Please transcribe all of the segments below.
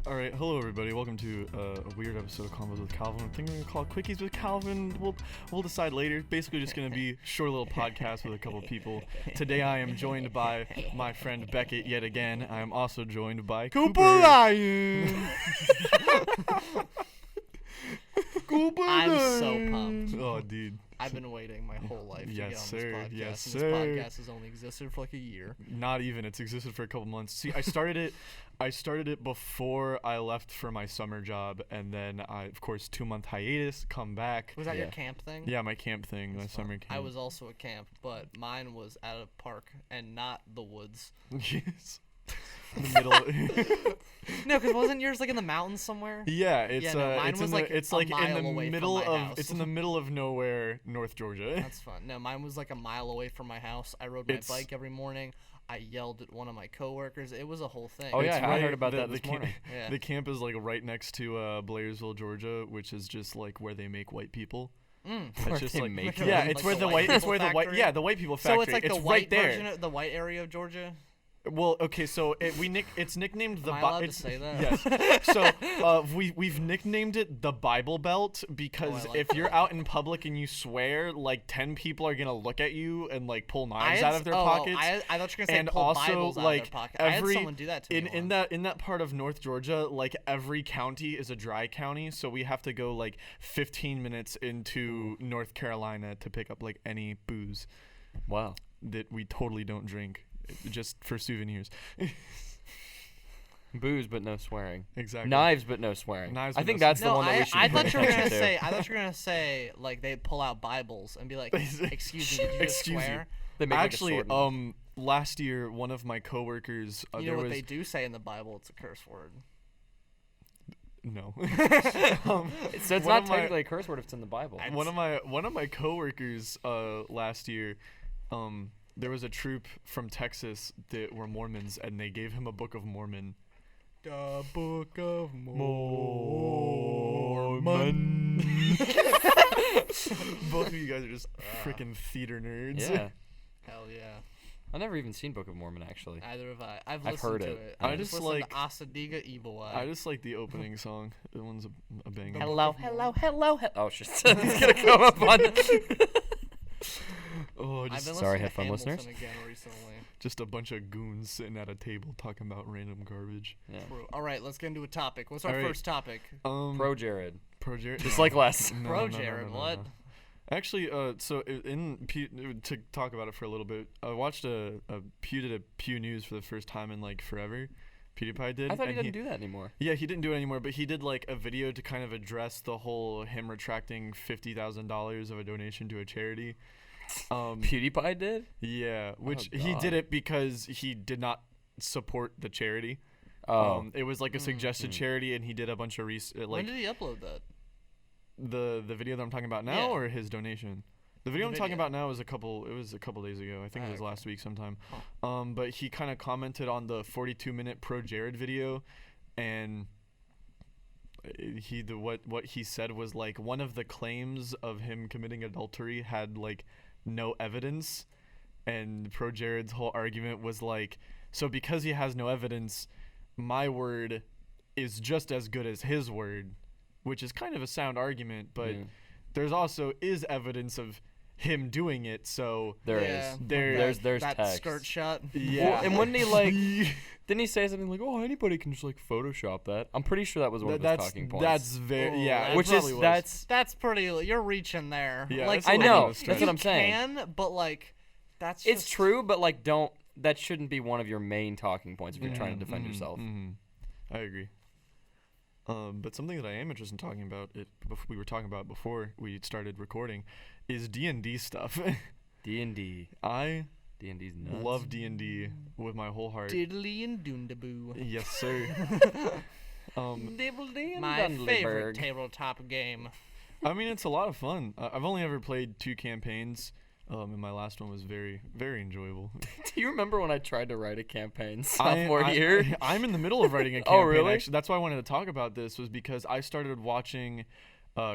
All right, hello everybody. Welcome to a weird episode of Convos with Calvin. I think we're gonna call it Quickies with Calvin. We'll decide later. Basically, just gonna be a short little podcast with a couple people. Today, I am joined by my friend Beckett yet again. I am also joined by Cooper. I'm so pumped. Oh, dude. I've been waiting my whole life to get on this podcast. Yes, and sir. This podcast has only existed for like a year. Not even. It's existed for a couple months. See, I started it before I left for my summer job, and then I, of course, 2-month hiatus, come back. Was that your camp thing? Yeah, my camp thing, my summer camp. I was also at camp, but mine was at a park and not the woods. Yes. In the middle. No, because wasn't yours like in the mountains somewhere? Yeah, it's mine it's was in like the, it's a like mile in the away from middle my of house. it's in the middle of nowhere, North Georgia. That's fun. No, mine was like a mile away from my house. I rode my bike every morning. I yelled at one of my coworkers. It was a whole thing. Oh yeah, I heard about that this morning. Yeah. The camp is like right next to Blairsville, Georgia, which is just like where they make white people. It's just like Yeah, it's like where the the white white it's people where the white factory? yeah the white people factory. So it's like the right white there. version of the white area of Georgia. Well, okay, so it's nicknamed the Am I allowed to say that? Yes. So we've nicknamed it the Bible Belt because if you're out in public and you swear, like 10 people are gonna look at you and like pull knives out of their pockets. I thought you were gonna say and pull also Bibles out like of their pocket. I had someone do that to me in that part of North Georgia, like every county is a dry county, so we have to go like 15 minutes into North Carolina to pick up like any booze. Wow. That we totally don't drink. Just for souvenirs. Booze, but no swearing. Exactly. Knives, but no swearing. Knives, I but think no that's the one that we should I pay thought you were attention gonna to. say. I thought you were gonna say like they pull out Bibles and be like, "Excuse me, did you just Excuse you. swear?" They make Actually, like a sword last year, one of my coworkers, You there know what was they do say in the Bible? It's a curse word. no. so it's one not of my- technically a curse word if it's in the Bible. one of my coworkers last year, there was a troop from Texas that were Mormons, and they gave him a Book of Mormon. The Book of Mormon. Both of you guys are just freaking theater nerds. Yeah. Hell yeah. I've never even seen Book of Mormon, actually. Neither have I. I've I've listened heard to it. it. I I've just listened like- to Asadiga Evil Eye. I just like the opening song. That one's a banger. Hello. Oh, shit. He's going to come up on Oh, I've just, been Sorry, listening to headphone Hamilton listeners. again recently. just a bunch of goons sitting at a table talking about random garbage. Yeah. All right, let's get into a topic. What's our All right. first topic? Pro Jared. Pro Jared. Just like last. No, Pro no, Jared, no. what? Actually, so to talk about it for a little bit, I watched a Pew News for the first time in like forever. PewDiePie did. I thought he and didn't do that anymore. Yeah, he didn't do it anymore, but he did like a video to kind of address the whole him retracting $50,000 of a donation to a charity. PewDiePie did? Yeah, which Oh, he God. did it because he did not support the charity. Oh. It was like a suggested charity, and he did a bunch of When like did he upload that? the video that I'm talking about now, Yeah. or his donation. The video The I'm talking video. about now is a couple days ago. I think it was Okay. last week sometime. But he kind of commented on the 42-minute Pro Jared video, and what he said was like one of the claims of him committing adultery had like no evidence, and Pro Jared's whole argument was like, so because he has no evidence, my word is just as good as his word, which is kind of a sound argument, but there's also evidence of him doing it, so There's that text. skirt shot. yeah. Well, and wouldn't he like? Didn't he say something like, "Oh, anybody can just like Photoshop that"? I'm pretty sure that was one of his talking points. That's very yeah. Ooh, it probably was. That's pretty. You're reaching there. Yeah, like that's a I little know. bit of a That's stretch. what I'm saying. You can, but like, that's. It's just, true, but like, don't. That shouldn't be one of your main talking points if you're trying to defend Mhm, yourself. mhm. I agree. But something that I am interested in talking about, we were talking about before we started recording, is D&D stuff. D&D. I D&D's nuts. love D&D with my whole heart. Diddly and Doondaboo. Yes, sir. My favorite tabletop game. I mean, it's a lot of fun. I've only ever played 2 campaigns, and my last one was very, very enjoyable. Do you remember when I tried to write a campaign sophomore year? I'm in the middle of writing a campaign. Oh, really? Actually, that's why I wanted to talk about this, was because I started watching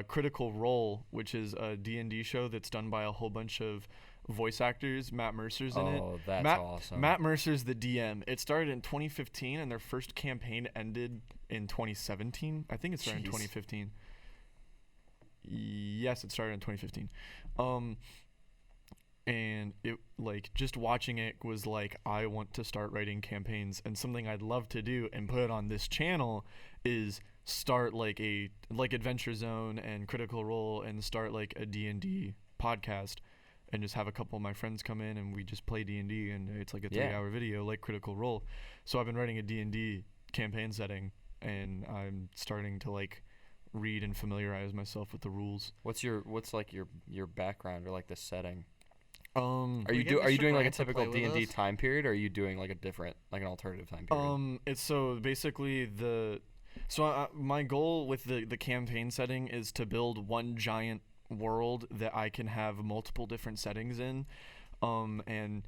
Critical Role, which is a D&D show that's done by a whole bunch of voice actors. Matt Mercer's in it. Oh, that's Matt, awesome. Matt Mercer's the DM. It started in 2015, and their first campaign ended in 2017. I think it started in 2015. Yes, it started in 2015. And it like just watching it was like, I want to start writing campaigns, and something I'd love to do and put it on this channel is start like Adventure Zone and Critical Role, and start like a D&D podcast, and just have a couple of my friends come in and we just play D&D, and it's like a 3-hour video like Critical Role. So I've been writing a D&D campaign setting, and I'm starting to like read and familiarize myself with the rules. What's like your background or like the setting? Are you doing like a typical D&D time period, or are you doing like a different, like an alternative time period? It's so basically my goal with the campaign setting is to build one giant world that I can have multiple different settings in. And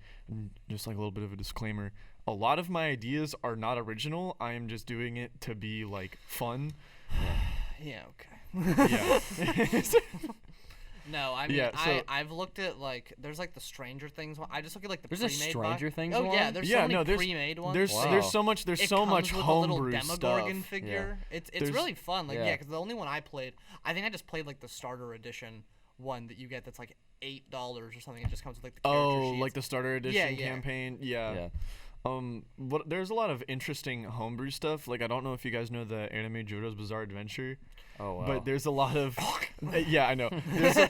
just like a little bit of a disclaimer, a lot of my ideas are not original. I am just doing it to be like fun. Yeah, okay. Yeah. No, I mean, Yeah, so- I've looked at, like, there's, like, the Stranger Things one. I just look at, like, the There's a pre-made Stranger Things Oh, one? yeah, there's so many pre-made ones. There's Wow. there's so much It so comes much with homebrew a little stuff. Demogorgon figure. It's There's- really fun. Like, yeah. yeah, because the only one I played, I think I just played, like, the starter edition one that you get that's, like, $8 or something. It just comes with, like, the character sheets. Like the starter edition yeah. campaign. Yeah. There's a lot of interesting homebrew stuff. Like, I don't know if you guys know the anime JoJo's Bizarre Adventure. Oh wow. But there's a lot of yeah, I know.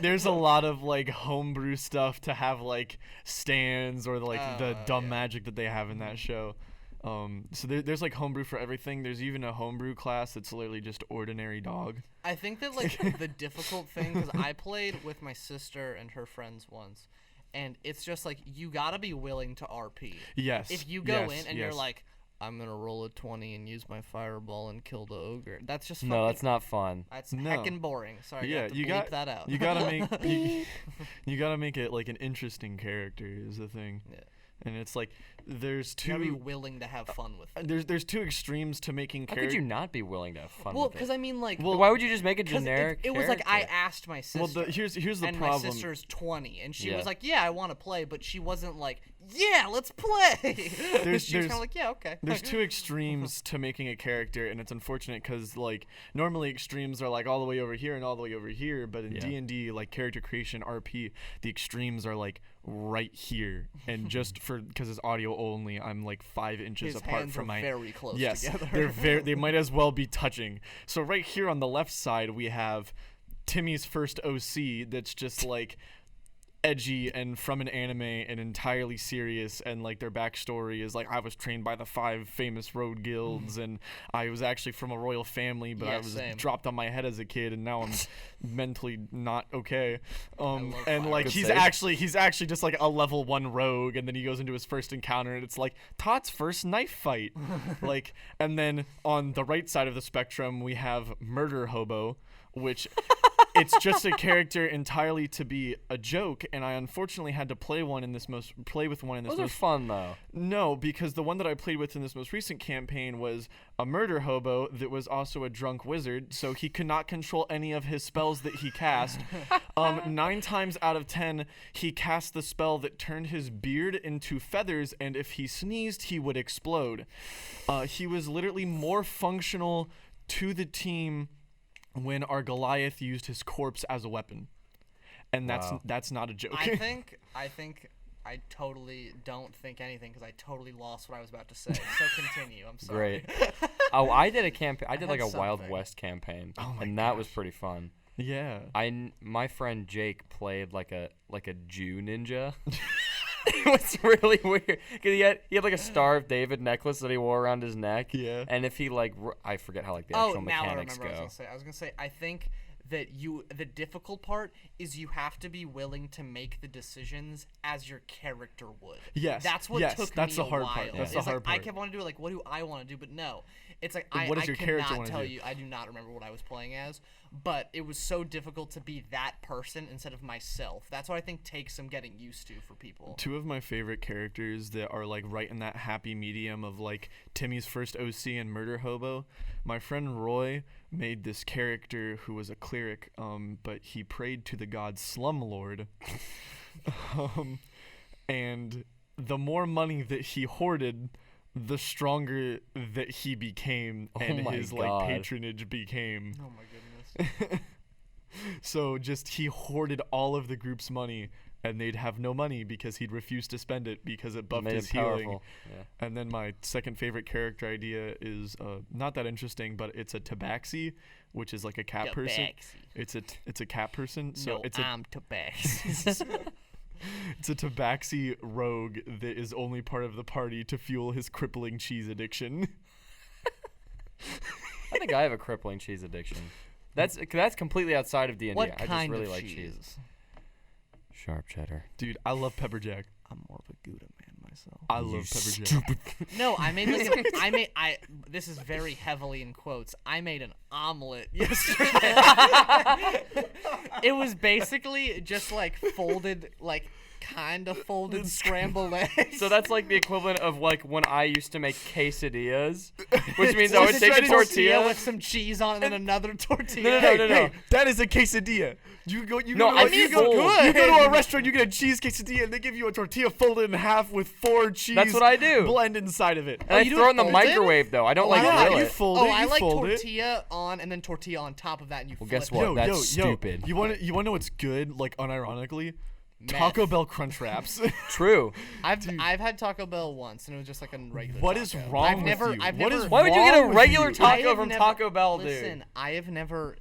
There's a lot of like homebrew stuff to have like stands or like the dumb magic that they have in that show. So there's like homebrew for everything. There's even a homebrew class that's literally just ordinary dog. I think that, like, the difficult thing, because I played with my sister and her friends once, and it's just like, you gotta be willing to RP. Yes. If you go yes, in and yes. you're like, I'm gonna roll a 20 and use my fireball and kill the ogre, that's just No, that's not fun. That's No. heckin' boring. Sorry, Yeah, you got that out. You gotta make you gotta make it like an interesting character is the thing. Yeah. And it's like there's You gotta be two willing to have fun with it. there's two extremes to making How characters. could you not be willing to have fun Well, with because it? I mean, like, Why would you just make a 'cause generic it was like I character? asked my sister. Well, here's the and problem. my sister's 20, and she Yeah. was like, "Yeah, I want to play," but she wasn't like, "Yeah, let's play." she was kind there's- of like, "Yeah, okay." There's two extremes to making a character, and it's unfortunate because like normally extremes are like all the way over here and all the way over here, but in Yeah. D&D, like character creation RP, the extremes are like right here. And just because it's audio only, I'm like 5 inches His apart hands from are my very close yes, together. they might as well be touching. So right here on the left side we have Timmy's first OC that's just like edgy and from an anime and entirely serious, and like their backstory is like, I was trained by the 5 famous road guilds and I was actually from a royal family, but Yeah, I was same. dropped on my head as a kid and now I'm mentally not okay. And fire. like Good he's save. actually just like a level 1 rogue, and then he goes into his first encounter and it's like Todd's first knife fight. Like, and then on the right side of the spectrum we have Murder Hobo, which it's just a character entirely to be a joke, and I unfortunately had to play with one in this Those are most fun though. no, because the one that I played with in this most recent campaign was a murder hobo that was also a drunk wizard, so he could not control any of his spells that he cast. 9 times out of 10, he cast the spell that turned his beard into feathers, and if he sneezed, he would explode. He was literally more functional to the team when our Goliath used his corpse as a weapon. And Wow. that's not a joke. I think I totally don't think anything because I totally lost what I was about to say. So continue. I'm sorry. Great. Oh, I did a campaign. I did like a had Wild something. West campaign, Oh my and that was pretty fun. Yeah. My friend Jake played like a Jew ninja. It was really weird because he had like a Star of David necklace that he wore around his neck. Yeah. And if he like, I forget how like the Oh, actual now I mechanics remember. go. I was gonna say. I think that the difficult part is you have to be willing to make the decisions as your character would. Yes, That's what yes, took that's me the hard a while. part. That's the It's hard like, I part. kept wanting to do like, what do I want to do? But no, it's like What does I your character cannot wanna tell do? you. I do not remember what I was playing as, but it was so difficult to be that person instead of myself. That's what I think takes some getting used to for people. 2 of my favorite characters that are like right in that happy medium of like Timmy's first OC and Murder Hobo. My friend Roy made this character who was a cleric, but he prayed to the god Slumlord. And the more money that he hoarded, the stronger that he became, and my his God. patronage became. Oh my goodness. So just he hoarded all of the group's money, and they'd have no money because he'd refuse to spend it because it buffed Made his him healing. powerful. Yeah. And then my second favorite character idea is not that interesting, but it's a tabaxi, which is like a cat person. It's a cat person. So it's I'm tabaxi. it's a tabaxi rogue that is only part of the party to fuel his crippling cheese addiction. I think I have a crippling cheese addiction. That's completely outside of D&D. What I just kind really of like cheese? cheese. Sharp cheddar. Dude, I love pepper jack. I'm more of a Gouda man myself. I love pepper jack. No, I made this is very heavily in quotes. I made an omelet yesterday. It was basically just like folded, like kind of folded scrambled eggs. So that's like the equivalent of like when I used to make quesadillas, which means I would It's take a tortilla. with some cheese on it and another tortilla. No. Hey, that is a quesadilla. You go to a restaurant, you get a cheese quesadilla, and they give you a tortilla folded in half with 4 cheese. That's what I do. Blend inside of it. And I you do throw it it in the folded? microwave though. I don't like yeah, grill you it. fold Oh, it. I You like fold it. tortilla on and then tortilla on top of that, and you Well, flip guess it. what? That's stupid. You want to know what's good? Like unironically, Meth. Taco Bell Crunch Wraps. True. I've had Taco Bell once, and it was just like a regular. What taco. is wrong I've with never, you? I've What never, is Why would you get a wrong with regular you? I taco have from never- Taco Bell, dude? Listen, I have never,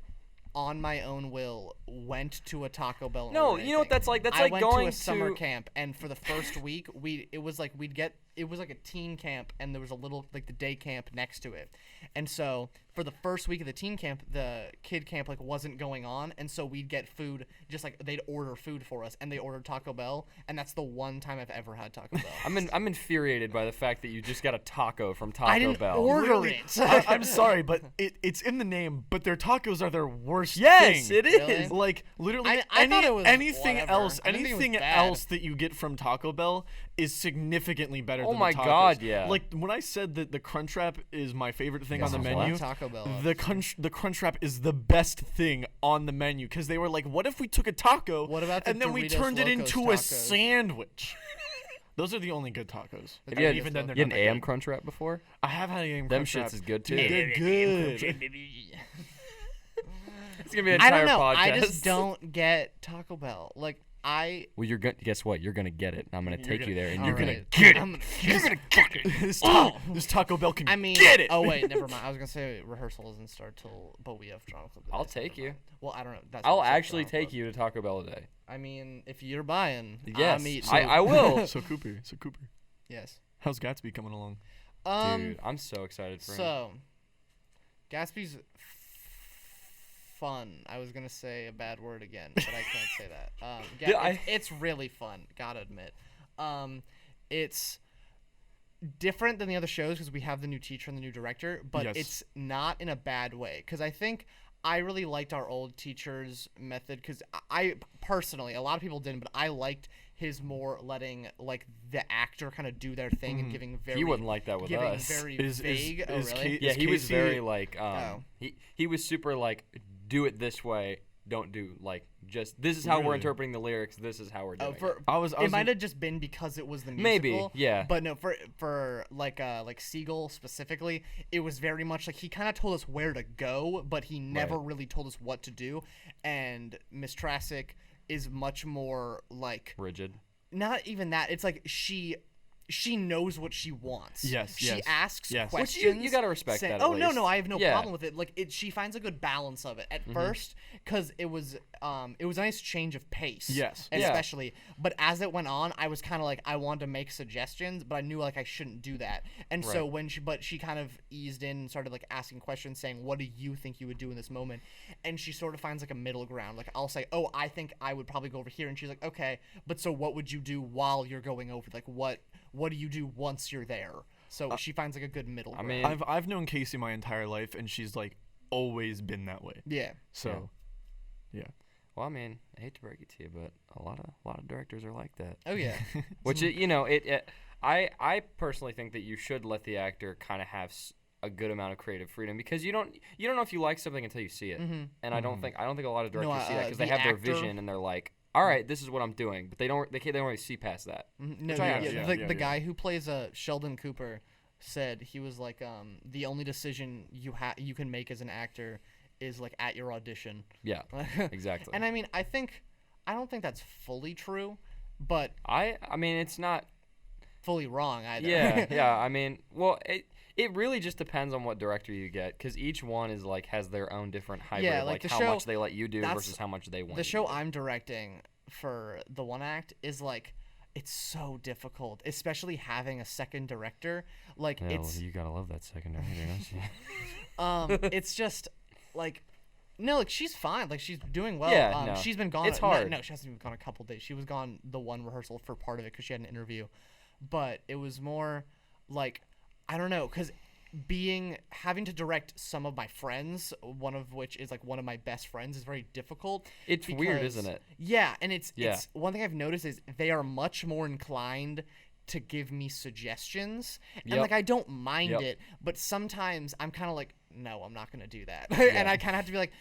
on my own will, went to a Taco Bell. and No, ordered you know what anything. that's like? That's I like went going to a summer to- camp, and for the first week, it was like a teen camp, and there was a little like the day camp next to it, and so for the first week of the teen camp, the kid camp like wasn't going on, and so we'd get food, just like they'd order food for us, and they ordered Taco Bell, and that's the one time I've ever had Taco Bell. I'm infuriated by the fact that you just got a taco from Taco I didn't Bell. order Literally, it. I'm sorry, but it's in the name. But their tacos are their worst Yes, thing. it is. Really? Like literally, I thought it was anything whatever. else, I didn't think it was anything bad. else that you get from Taco Bell is significantly better. Oh than my the tacos. God, yeah. Like when I said that the Crunch Wrap is my favorite thing Yes, on the what? menu, Taco Bell. the Crunch Wrap is the best thing on the menu because they were like, what if we took a taco What about the and then we Doritos turned it Locos into a tacos? sandwich? Those are the only good tacos. Have you had, Even then, they're you had not an that AM good. Crunch Wrap before? I have had AM Them Crunch shits Wrap. is good too. Dude, they're good. It's gonna be an I entire don't know. podcast. I just don't get Taco Bell. Like Well, you're gonna guess what? You're gonna get it. And I'm gonna take gonna- you there, and all you're gonna right, get it. I'm gonna- You're gonna get it. This Taco Bell can I mean, get it. oh wait, never mind. I was gonna say rehearsal doesn't start till, but we have drama club. I'll today, so take never you. mind. Well, I don't know. That's I'll what I said, actually drama take club. you to Taco Bell today. I mean, if you're buying, Yes, I'm eating. I will. So Cooper. Yes. How's Gatsby coming along? Dude, I'm so excited for him. So, Gatsby's fun. I was gonna say a bad word again, but I can't say that. Yeah, it's really fun. Gotta admit. It's different than the other shows because we have the new teacher and the new director, but Yes. it's not in a bad way. Because I think I really liked our old teacher's method. Because I personally, a lot of people didn't, but I liked his more letting like the actor kind of do their thing and giving very. He wouldn't like that with giving us. very Is- vague. Oh is really? Kate- Yeah, Is he was Casey- very like Oh. he was super like do it this way, don't do like just this is how we're Really? interpreting the lyrics, this is how we're doing Oh, for I was it might have just been because it was the musical. Maybe, yeah. But no, for like Siegel specifically, it was very much like he kind of told us where to go, but he never Right. really told us what to do. And Miss Trassick is much more like rigid. not even that. It's like she knows what she wants. Yes, She yes, asks yes. Which questions. you gotta respect saying, that at Oh no, least. no, I have no Yeah. problem with it. Like she finds a good balance of it at first, because it was a nice change of pace. Yes. Yeah. especially. But as it went on, I was kind of like I wanted to make suggestions, but I knew like I shouldn't do that. And so Right. she kind of eased in and started like asking questions, saying, "What do you think you would do in this moment?" And she sort of finds like a middle ground. Like I'll say, "Oh, I think I would probably go over here," and she's like, "Okay, but so what would you do while you're going over? Like what do you do once you're there?" So she finds like a good middle ground. mean- I've known Casey my entire life, and she's like always been that way. yeah. So, yeah. Well, I mean, I hate to break it to you, but a lot of directors are like that. Oh yeah. Which I personally think that you should let the actor kind of have a good amount of creative freedom because you don't know if you like something until you see it. And I don't think a lot of No, directors see that because they the have their actor- vision and they're like, all right, this is what I'm doing, but they don't really see past that. No, Which I yeah, understand. the guy who plays Sheldon Cooper said he was like, the only decision you can make as an actor is like at your audition. Yeah, exactly. And I mean, I don't think that's fully true, but I mean, it's not fully wrong either. Yeah. I mean, well, it really just depends on what director you get, because each one is like has their own different hybrid, Yeah, of, like like the how show- much they let you do versus how much they want. The you show to do. I'm directing for the one act is like, it's so difficult, especially having a second director. Like Yeah, it's well, you gotta love that second director, don't you? it's just like, no, like she's fine, like she's doing well. Yeah, no. She's been gone. It's hard. No, she hasn't even gone a couple days. She was gone the one rehearsal for part of it because she had an interview, but it was more like, I don't know, because having to direct some of my friends, one of which is like one of my best friends, is very difficult. It's weird, because- isn't it? Yeah, and it's Yeah. one thing I've noticed is they are much more inclined to give me suggestions, and Yep. like I don't mind Yep. it, but sometimes I'm kind of like, no, I'm not gonna do that, Yeah. and I kind of have to be like,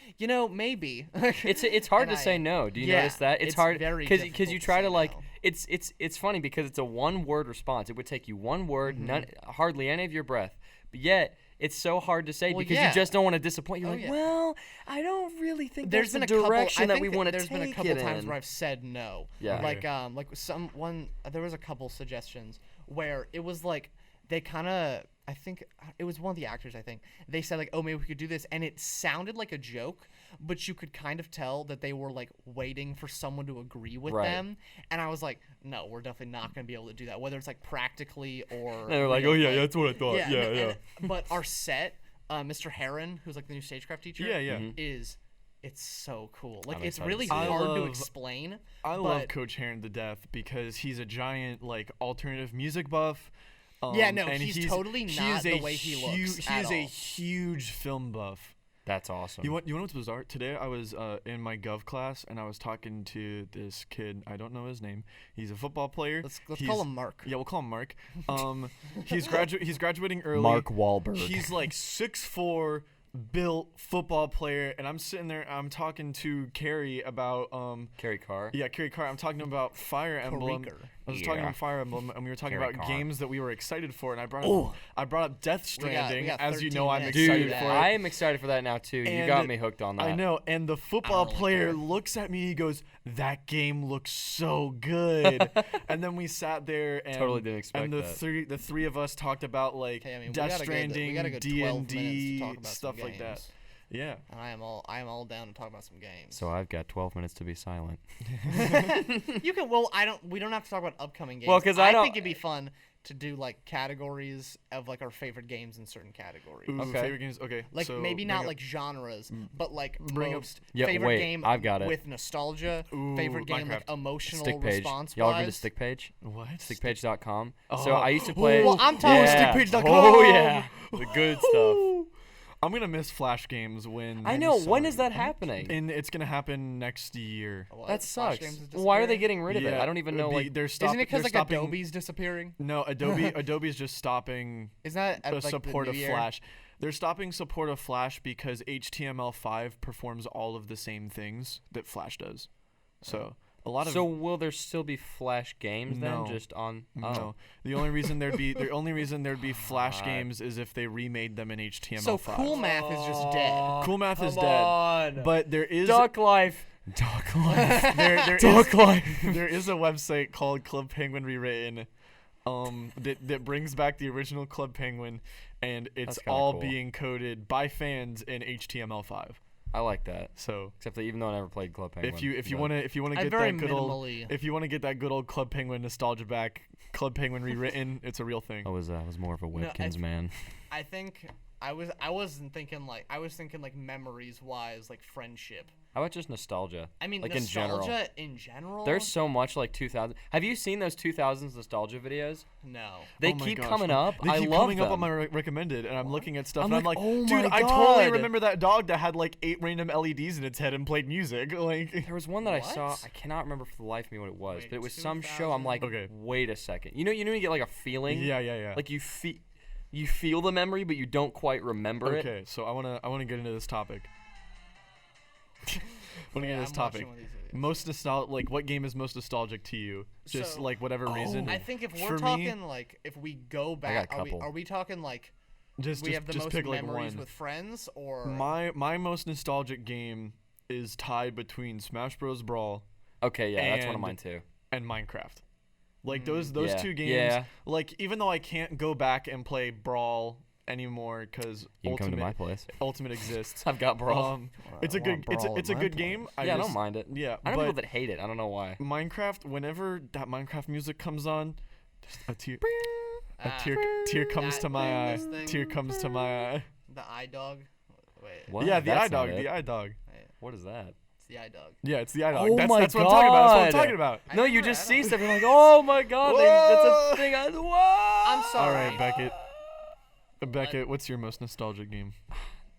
maybe. It's hard And to say no. Do you yeah, notice that? it's hard very because difficult you to try say to like no. it's funny because it's a one word response. It would take you one word, Mm-hmm. hardly any of your breath, but yet it's so hard to say Well, because yeah. you just don't want to disappoint. You're Oh, like, yeah. well, I don't really think There's that's been the a couple. direction I that think we want to there's take been a couple it times in. where I've said no. Yeah. Like there was a couple suggestions where it was like they kind of, I think it was one of the actors, I think they said like, oh, maybe we could do this, and it sounded like a joke, but you could kind of tell that they were like waiting for someone to agree with Right. them, and I was like, no, we're definitely not going to be able to do that, whether it's like practically or And they're like, real oh yeah, life. that's what I thought. Yeah. But our set, Mr. Heron, who's like the new stagecraft teacher, Yeah. it's so cool. Like I'm it's excited really to see it. hard to love- explain. I love but- Coach Heron to death because he's a giant like alternative music buff. Yeah, no, and he's totally not is the a way he looks He at is a all. huge film buff. That's awesome. You know what's bizarre? Today I was in my gov class and I was talking to this kid. I don't know his name. He's a football player. Let's He's- call him Mark. Yeah, we'll call him Mark. He's graduating early. Mark Wahlberg. He's like 6'4", built football player, and I'm sitting there. I'm talking to Carrie about Carrie Carr. Yeah, Carrie Carr. I'm talking about Fire Emblem. Karriker. I was talking Yeah. about Fire Emblem, and we were talking Carrie about Carr. games that we were excited for, and I brought Oh. up Death We got Stranding. As you 13 know, I'm minutes. excited Dude, for it. I am excited for that now too. You And got me hooked on that. I know, and the football really player care. looks at me. He goes, "That game looks so good." And then we sat there and Totally didn't expect and that. the three of us talked about like Okay, I mean, we Death gotta Stranding, go 12 minutes to D&D, talk about stuff some like that. games. Yeah. And I am all down to talk about some games. So I've got 12 minutes to be silent. You can. Well, we don't have to talk about upcoming games. Well, 'cause I don't- think it'd be fun to do like categories of like our favorite games in certain categories. Ooh, Okay. favorite games. Okay. Like so maybe bring not up- like genres, but like bring up- most Yeah, favorite wait, game I've got it. with nostalgia, Ooh, favorite game like Minecraft. emotional Stick page. response Y'all remember the wise. stick page? what? Stickpage.com. So Oh. I used to play. Well, I'm talking yeah. stickpage.com. Oh yeah, the good stuff. I'm gonna miss Flash games when I know. When is that happening? and it's gonna happen next year. What? That Flash sucks. games is Why are they disappearing? getting rid of it? Yeah, I don't even know. be- Like, they're Isn't it because they're like stopping- Adobe's disappearing? No, Adobe's just stopping Isn't that at, like, support the of new year? Flash. They're stopping support of Flash because HTML5 performs all of the same things that Flash does. So a lot of so will there still be Flash games then? No. Just on? Oh. no. The only reason there'd be Flash games is if they remade them in HTML5. So Cool Math is just dead. Cool Math is Come dead. on. But there is Duck Life. Duck Life. there Duck is Life. there is a website called Club Penguin Rewritten, that brings back the original Club Penguin, and it's That's kinda all cool. being coded by fans in HTML5. I like that. So Except that even though I never played Club Penguin. if you but- wanna I get very that good old minimally. if you wanna get that good old Club Penguin nostalgia back, Club Penguin Rewritten, it's a real thing. I was more of a No, Whipkins man. I think I wasn't thinking like I was thinking like memories wise, like friendship. How about just nostalgia? I mean, like in general. nostalgia in general. There's so much like 2000. Have you seen those 2000s nostalgia videos? no. They Oh my keep gosh. coming up. They I keep love coming them. up on my recommended, and I'm looking at stuff, I'm and I'm like, like, oh dude, my I totally God. remember that dog that had like 8 random LEDs in its head and played music. Like, There was one that I saw. What? I cannot remember for the life of me what it was, Wait, but it was some show. I'm like, 2000? Okay. wait a second. You know, you get like a feeling. yeah. Like you feel the memory, but you don't quite remember it. Okay, so I wanna get into this topic. Putting it Yeah, as I'm topic. watching one of these videos. Most nostalgic. Like, what game is most nostalgic to you? Just So- like whatever reason. I think if For we're me- talking like if we go back, got a couple. are we talking like just we have the just most pick like memories one. with friends or My most nostalgic game is tied between Smash Bros. Brawl Okay, yeah, that's one of And- mine too. and Minecraft. Like those Yeah, two games. yeah. Like even though I can't go back and play Brawl anymore because You can come to my place. Ultimate exists. I've got Brawl. It's a I good want Brawl it's a in my good game. Yeah, I don't mind it. Yeah, I know but people that hate it. I don't know why. Minecraft, whenever that Minecraft music comes on, just a tear Ah, tear comes that to my eye. this thing. Tear comes to my eye. the eye dog. Wait, What? Yeah, the That's eye dog, not it. the eye dog. What is that? it's the eye dog. Yeah, it's the eye dog. Oh that's my that's what I'm talking about. That's what I'm God. talking about. I No, you never- just I see don't- stuff. You're like, oh my god, that's Whoa. a thing. Whoa! I'm sorry. All right, Beckett. Beckett, what's your most nostalgic game?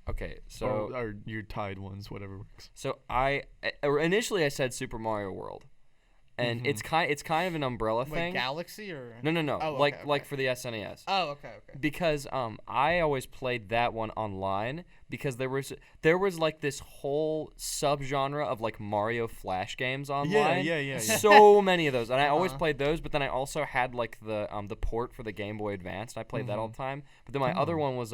Okay, so or your tied ones, whatever works. so initially I said Super Mario World, and it's kind of an umbrella Wait, thing. Galaxy or No. Oh, like okay, like okay. for the SNES. Oh, okay. Because I always played that one online because there was like this whole subgenre of like Mario Flash games online. yeah. So many of those, and I always Uh-huh. played those. But then I also had like the port for the Game Boy Advance, and I played that all the time. But then my other one was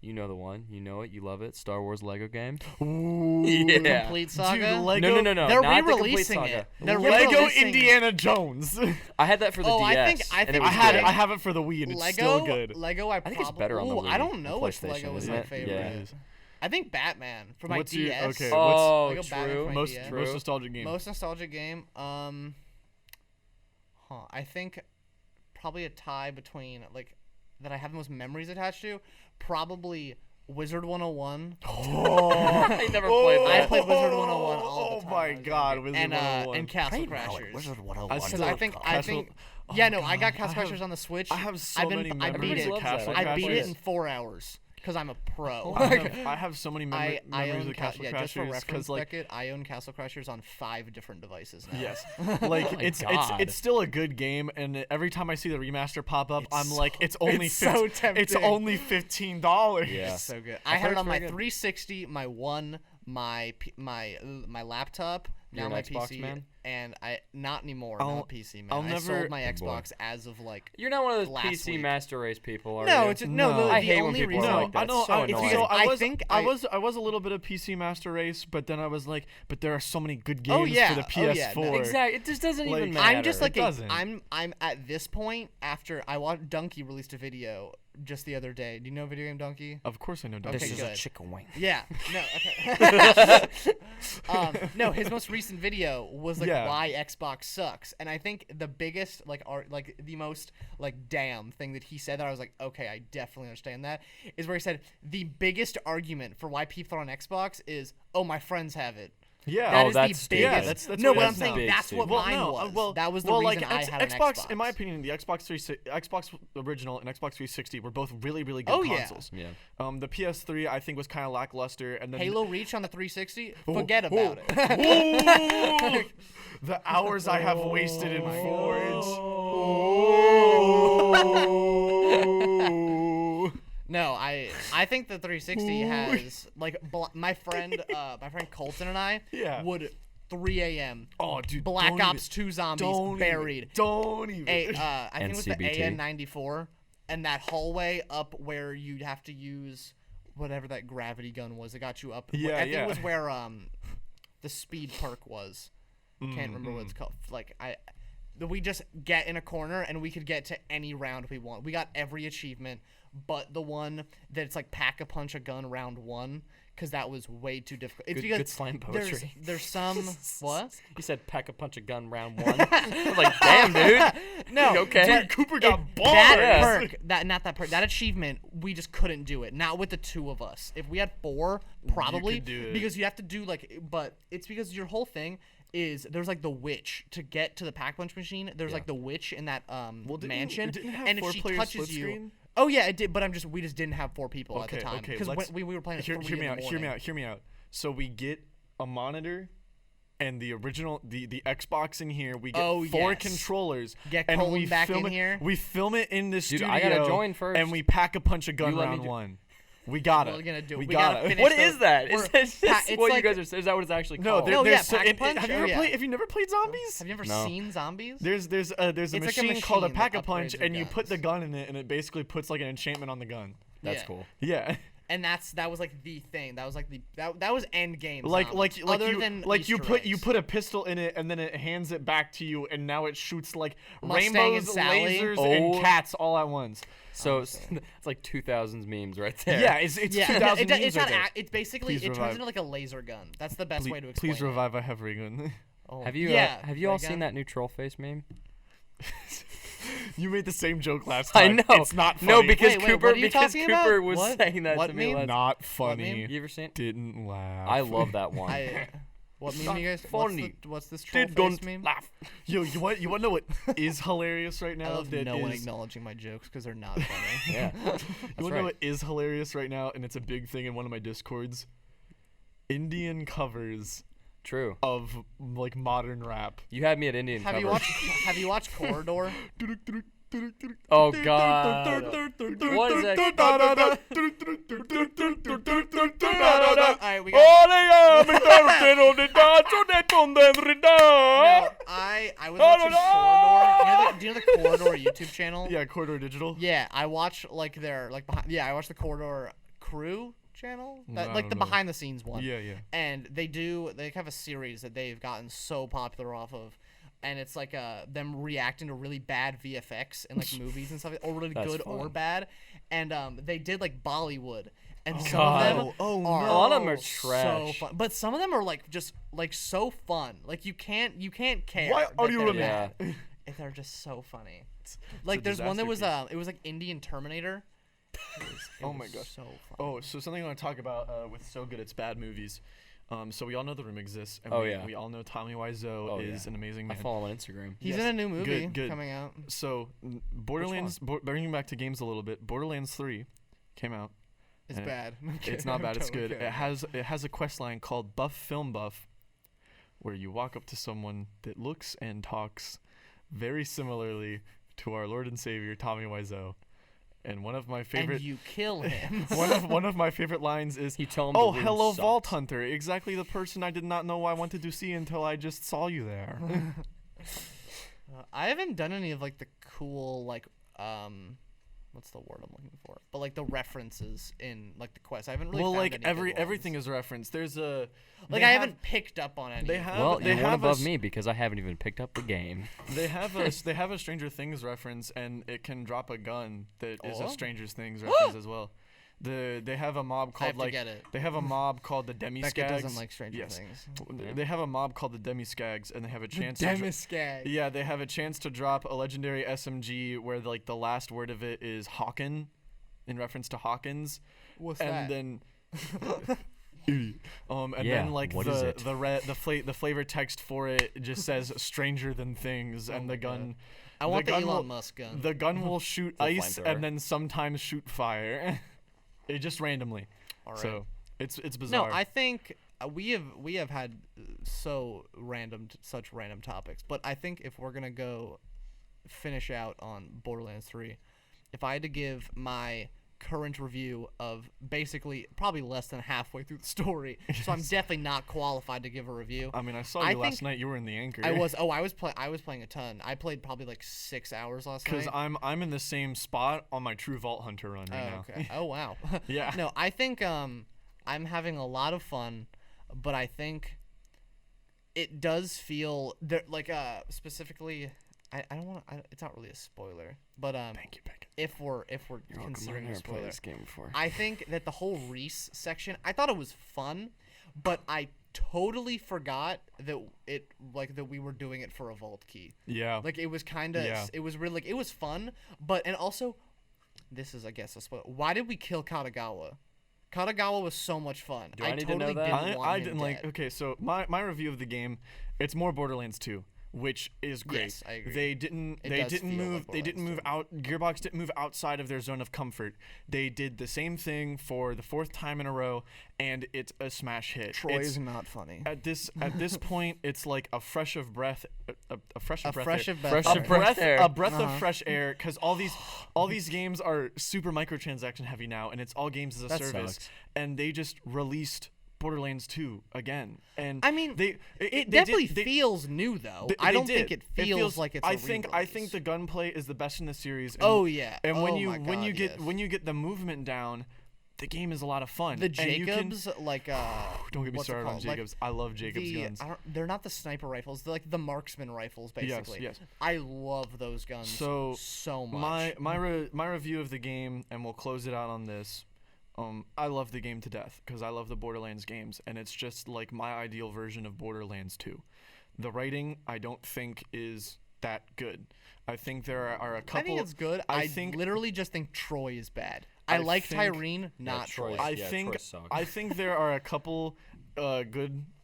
you know the one, you know it, you love it, Star Wars Lego game. Ooh. Yeah. Complete Saga. Dude, Lego, No. They're not the complete re-releasing saga. it. They're Lego re-releasing- Indiana Jones. I had that for the Oh, I DS. think- I and think it was I had good. it. I have it for the Wii, and it's still good. Lego, I think it's probably. better on the Ooh, I Wii don't and know if PlayStation, Lego is isn't my it? favorite. Yeah. I think Batman for my What's your- DS. okay, Oh, Lego Batman true. for my most DS. True. most nostalgic game. Most nostalgic game. I think probably a tie between like that I have the most memories attached to. Probably Wizard 101. I never played I that. played Wizard 101 all the time. Oh my when I was God, younger. Wizard and 101. and Castle Crashers. Wizard 101. I Because still- I think Castle- yeah, Oh no, I God, got Castle I have- Crashers on the Switch. I have so I've been, many I beat memories it. of Castle I beat it Crashers. in 4 hours because I'm a pro. I have so many I memories own of Castle yeah, just for Crashers reference, because like Beckett, I own Castle Crashers on 5 different devices now. yes, like my it's God. still a good game, and every time I see the remaster pop up, I'm like, it's only it's so it's tempting. only $15. Yeah. It's so good. I've I had heard it on it's my very good. 360, my One, my laptop, You're now an my Xbox PC, man? and I not anymore. I'll- Not PC man. I'll I never- sold my Good boy. Xbox as of like. You're not one of those Last PC week. master race people, are No, you? it's just, no. No. The, I the hate when only people reason. are No, like that. I know. So I, annoying. so I I was, think I I- was a little bit of PC Master Race, but then I was like, but there are so many good Oh, games yeah. for the Oh, yeah. PS4. No, Exactly. It just doesn't Like, even matter. I'm just like It doesn't. I'm at this point after I watched Donkey released a video just the other day. Do you know Video Game Donkey? Of course I know. Okay, this Donkey. is a good. chicken wing. Yeah. No. Okay. No, his most recent video was like Yeah. why Xbox sucks, and I think the biggest like the most like damn thing that he said that I was like, okay, I definitely understand that, is where he said the biggest argument for why people are on Xbox is, oh, my friends have it. Yeah. That Oh, is that's the stupid. biggest. Yeah, that's no, what but it I'm is saying now. that's Big what stupid. mine was. That was the well, reason like, I had an Xbox. In my opinion, the Xbox Xbox original and Xbox 360 were both really, really good Oh, yeah. consoles. Yeah. The PS3 I think was kind of lackluster, and then Halo Reach on the 360. Ooh, Forget about ooh, it. ooh, the hours I have wasted in Forge. Ooh. No, I think the 360 Ooh. has like my friend Colton and I Yeah. would 3 a.m. Oh, dude. Black don't Ops even- 2 zombies don't buried. Even, don't even. I think it was the NCBT. AN-94 and that hallway up where you'd have to use whatever that gravity gun was that got you up. Yeah, I think yeah. it was where the speed perk was. Can't remember what it's called. Like we just get in a corner and we could get to any round we want. We got every achievement, but the one that it's like pack a punch a gun round 1, because that was way too difficult. It's Good- because good slam poetry. There's some what? You said pack a punch a gun round 1. I was like, damn, dude. No, Okay. Dude, Cooper got bars. that Yeah. perk, not that perk, that achievement, we just couldn't do it. Not with the 2 of us. If we had 4, probably, could do it. because you have to do like, but it's because your whole thing is there's like the witch to get to the pack punch machine. There's like the witch in that mansion, it didn't have and if she 4-player touches split you. screen? Oh yeah, it did, but we just didn't have 4 people Okay, at the time okay, because let's- we were playing at Hear 3 me in out. the Hear me morning. out. Hear me out. So we get a monitor and the original the Xbox in here. We get Oh, 4 yes. controllers. Get and Colin we back film in it, here. We film it in the Dude, studio. I gotta join first. And we pack a punch a gun You let me round 1. We gotta. We're gonna do it. We We gotta gotta. finish What those- is that? we're- Is this it's what like- you guys are? Is that what it's actually No, called? there, No, there's yeah, so, Pack-a-Punch, have you oh, ever yeah. played? Have you never played zombies? Have you ever No. seen zombies? There's a It's like a machine called a machine that Pack-a-Punch, upgrades your and you put the guns. gun in it, and it basically puts like an enchantment on the gun. That's Yeah. cool. Yeah. And that was like the thing. That was like that was end game. Like zombies, like other you than like you Easter put eggs. a pistol in it, and then it hands it back to you, and now it shoots like Mustang rainbows, and Sally. lasers, Oh. and cats all at once. So it's like 2000s memes right there. Yeah, it's Yeah, 2000 it's memes not. right there. It's basically Please it turns revive. into like a laser gun. That's the best way to explain Please it. revive. I have ray gun. Oh, Have you yeah, have you all ray gun. seen that new troll face meme? You made the same joke last I time. know. It's not funny. No, because Wait, Cooper what are you because talking Cooper about? was What? saying that What to me meme? last. not funny. You ever seen it? Didn't laugh. I love that one. What meme Not you guys? funny. What's this troll Did face don't meme? laugh. Yo, you want to know what is hilarious right I now? love That no one is- acknowledging my jokes because they're not funny. Yeah. You want to know right. what is hilarious right now, and it's a big thing in one of my discords? Indian covers True. of like modern rap. You had me at Indian Have cover. you watched? Have you watched Corridor? Oh God. What is that? Alright, we got. I was watching Corridor. Do you know the Corridor YouTube channel? Yeah, Corridor Digital. Yeah, I watch like their like behind. Yeah, I watch the Corridor crew channel, I like don't the know. behind the scenes one. Yeah, yeah. And they have a series that they've gotten so popular off of, and it's like them reacting to really bad VFX in like movies and stuff, or really That's good or fun. bad. And they did like Bollywood, and some God. of them Oh, are no. A lot of them are so trash. fun, but some of them are like just like so fun. Like you can't care. Why that are you they're running? Yeah. bad. And they're just so funny. It's Like a there's one that was disaster it was like Indian Terminator. It Oh my was gosh. so fun. Oh, so something I want to talk about with So Good It's Bad movies. So we all know The Room exists, and Oh, yeah. we all know Tommy Wiseau Oh, is yeah. an amazing I man. follow him on Instagram. He's Yes. in a new movie Good. coming out. So Borderlands, bringing back to games a little bit, Borderlands 3 came out. It's And bad. I'm It's kidding, not I'm bad. It's totally good. kidding. It has a quest line called Buff Film Buff, where you walk up to someone that looks and talks very similarly to our Lord and Savior Tommy Wiseau, and one of my favorite And you kill him. one of my favorite lines is, He told him. "Oh, the room hello, sucks. Vault Hunter! Exactly the person I did not know I wanted to see until I just saw you there." I haven't done any of like the cool like what's the word I'm looking for? But like the references in like the quest. I haven't really Well, found like any good everything ones. is referenced. There's a Like they I have- haven't picked up on any. They of them. have Well, they you're one have a above s- me because I haven't even picked up the game. They have a Stranger Things reference, and it can drop a gun that is Oh. a Stranger Things reference as well. They have a mob I called have to like get it. they have a mob called the Beckett Demi-Skags. doesn't like Stranger Yes. Things. They have a mob called the Demi-Skags, and they have a chance. to Demiskag. yeah, they have a chance to drop a legendary SMG where like the last word of it is Hawken, in reference to Hawkins, What's and that? then. And Yeah, then like what is the it? the flavor text for it just says stranger than things, Oh and my the gun I want the gun Elon will- Musk gun. the gun will shoot The ice flamethrower. and then sometimes shoot fire. It just randomly. All right. So it's no, bizarre. I think we have had such random topics, but I think if we're gonna go finish out on Borderlands 3, if I had to give my current review of basically probably less than halfway through the story, so I'm definitely not qualified to give a review. I mean, I saw I you last think night. You were in the anchor. I was playing a ton. I played probably like 6 hours last night. because I'm in the same spot on my True Vault Hunter run right now. Okay. Oh wow. Yeah. No, I think I'm having a lot of fun, but I think it does feel there like specifically. I don't want to. It's not really a spoiler, but Thank you, Beckett. if we're You're welcome. considering I've a never played spoiler, this game before. I think that the whole Reese section, I thought it was fun, but I totally forgot that we were doing it for a vault key. Yeah. Like it was kind of Yeah. it was really like it was fun, but and also this is I guess a spoiler. Why did we kill Katagawa? Katagawa was so much fun. Do I need to know totally that? didn't want I him didn't like. dead. Okay, so my review of the game, it's more Borderlands 2. which is great. Yes, I agree. They didn't It they does didn't feel move like they didn't move Borderlands out Gearbox didn't move outside of their zone of comfort. They did the same thing for the 4th time in a row, and it's a smash hit. Troy It's- is not funny. at this point it's like a fresh of breath a fresh of breath fresh air. of breath Fresh air. of breath air. A breath Uh-huh. of fresh air, because all these games are super microtransaction heavy now, and it's all games as a That service. sucks. And they just released Borderlands 2 again, and I mean, they It they definitely did, they, feels new though. they- I they don't think did. it feels like it's. I a think re-release. the gunplay is the best in the series. And, Oh yeah. and when Oh you my when you God, get yes. when you get the movement down, the game is a lot of fun. the And you can- Jacobs like don't get me what's it started on called? Like, Jacobs. I love Jacobs the, guns. they're not the sniper rifles. They're like the marksman rifles, basically. yes. I love those guns So, so much. My review of the game, and we'll close it out on this. I love the game to death because I love the Borderlands games, and it's just like my ideal version of Borderlands 2. The writing, I don't think is that good. I think there are a couple. I think it's good. I I think- literally just think Troy is bad. I like think- Tyrene, not Troy Troy. is- Yeah, Troy sucks. I think there are a couple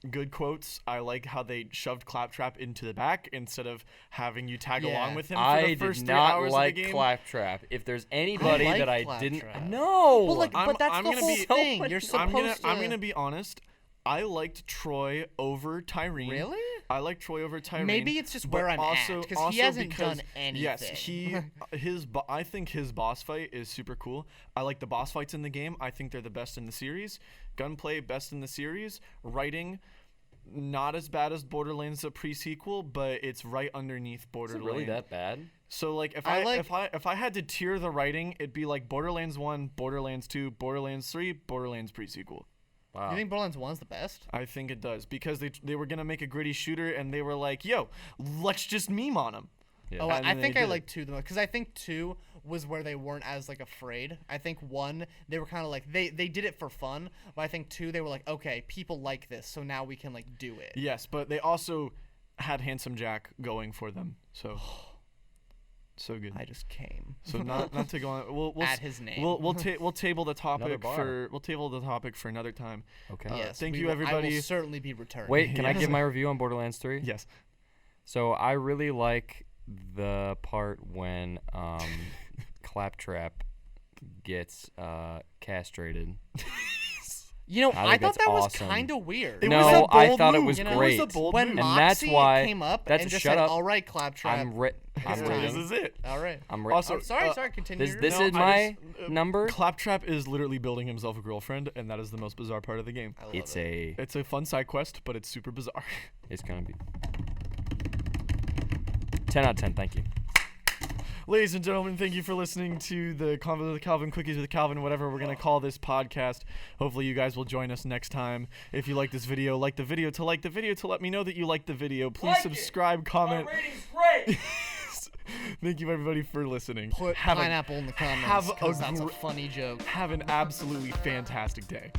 good quotes. I like how they shoved Claptrap into the back instead of having you tag Yeah. along with him for I the first did 3 not hours like of the game. Claptrap. If there's anybody like that I Claptrap. didn't, no. Well, like, I'm- but that's I'm the gonna whole be- thing. so You're much- supposed to. I'm gonna be honest. I liked Troy over Tyrene. Really? I like Troy over Tyrene. Maybe it's just but where I'm also, at, 'cause he also hasn't because- done anything. Yes, I think his boss fight is super cool. I like the boss fights in the game. I think they're the best in the series. Gunplay, best in the series. Writing, not as bad as Borderlands a pre-sequel, but it's right underneath Is it Borderlands. really that bad? So like if I I, like- if I had to tier the writing, it'd be like Borderlands 1, Borderlands 2, Borderlands 3, Borderlands pre-sequel. Wow. You think Borderlands 1's the best? I think it does because they were gonna make a gritty shooter and they were like, "Yo, let's just meme on him." Yeah. Oh, And I they think I did. like 2 the most because I think 2 was where they weren't as like afraid. I think 1 they were kind of like they did it for fun, but I think 2 they were like, okay, people like this, so now we can like do it. Yes, but they also had Handsome Jack going for them, so good. I just came. So not to go on. We'll Add his name. We'll table the topic bar. for another time. Okay. Yes, thank we you, will- I everybody. will certainly be returning. Wait, can I Yes. give my review on Borderlands 3? Yes. So I really like the part when Claptrap gets castrated. You know, I I think thought that's that was awesome. kind of weird. It No, was a I bold thought it move. was You know, great. It was a bold when move. And Moxie that's why- came up that's and a just shut said, up. "All right, Claptrap." I'm This ready. is it. All right. I'm ready. Also, Sorry, continue. This your- this No, is I my just- number. Claptrap is literally building himself a girlfriend, and that is the most bizarre part of the game. I love It's it. a. It's a fun side quest, but it's super bizarre. It's gonna be 10 out of 10. Thank you. Ladies and gentlemen, thank you for listening to the Convos with Calvin, Quickies with Calvin, whatever we're going to call this podcast. Hopefully you guys will join us next time. If you like this video, like the video to let me know that you like the video. Please Like it. subscribe, comment. rating's great. Thank you everybody for listening. Put Have a- pineapple in the comments have a because that's a gr- funny joke. Have an absolutely fantastic day.